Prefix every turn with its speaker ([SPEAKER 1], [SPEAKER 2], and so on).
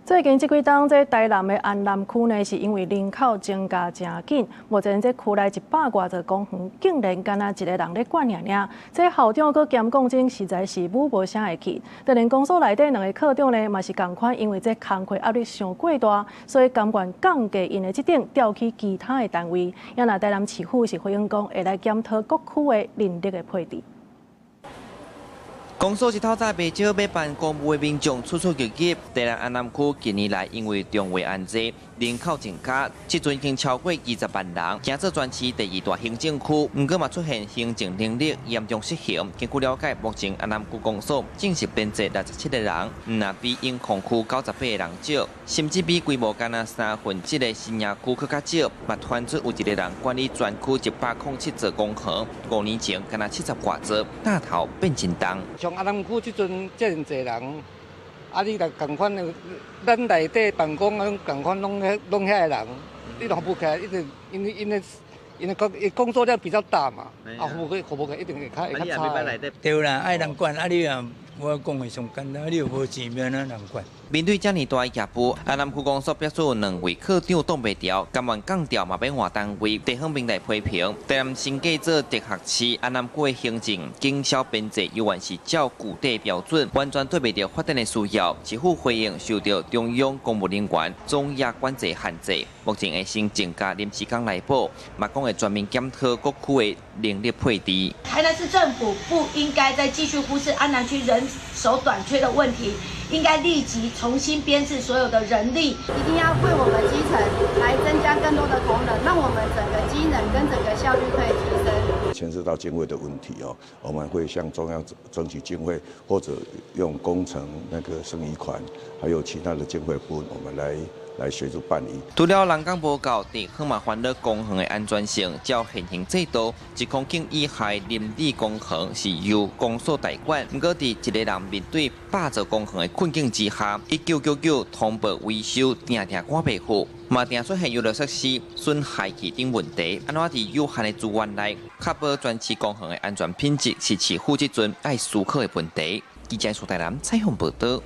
[SPEAKER 1] 最近这几冬，这台南的安南区呢，是因为人口增加真紧，目前这区内100多座公园，竟然干那一个人咧管尔尔。这校长佮兼讲真，实在是武无啥会去。当然，公所内底2个科长呢，嘛是同款，因为这工课压力上过大，所以甘愿降低因的这点，调去其他的单位。也那台南市府是回应讲，会来检讨各区的人力的配置。
[SPEAKER 2] 公所一透早白少要办公务的民众处处入入，台南安南区近年来因为中卫安置，人口增加，即阵已经超过20万人，行做全市第2大行政区。不过嘛出现行政能力严重失衡。根据了解，目前安南区公所正式编制67个人，那比永康区98个人少，甚至比规模干那1/3的新营区更加少。嘛传出有1个人管理全区107座公园，5年前干那70多座，大头变真重。
[SPEAKER 3] 像安南区即阵遮尔侪人，啊，你来共款的，咱内底办公啊，共款拢遐个人，你若服务起来，一定因为工作量比较大嘛，啊，服务起一定会较差。
[SPEAKER 4] 对啦，爱人管啊，你啊，我讲的上简单，你又无钱免啊人管。
[SPEAKER 2] 面对这么大的业务，安南区公所表示有2位科长挡袂调，甘愿降调嘛要换单位，地方民来批评。台南新建做直辖市，安南区的行政经销编制依然是照固定标准，完全对袂到发展的需要。市府回应受到中央公务人员总业管制限制，目前会先增加临时工来补，嘛讲会全面检讨各区的人力配置。
[SPEAKER 5] 台南市政府不应该再继续忽视安南区人手短缺的问题。 应该立即重新编制所有的人力，
[SPEAKER 6] 一定要为我们基层来增加更多的同仁，让我们整个机能跟整个效率可以提升。
[SPEAKER 7] 牵涉到经费的问题哦，我们会向中央争取经费，或者用工程那个生意款，还有其他的经费部分，我们来协助办理。
[SPEAKER 2] 除了人工无够，地方嘛烦恼公园的安全性，照现行制度，1公顷以下林地公园是由公所代管。不过，伫1个人面对100座公园的困境之下，1999通报维修，定赶袂好，嘛定出现游乐设施损害其等问题。安怎伫有限的资源内，确保全市公园的安全品质，是市府即阵爱思考的问题。记者苏台南采访报道。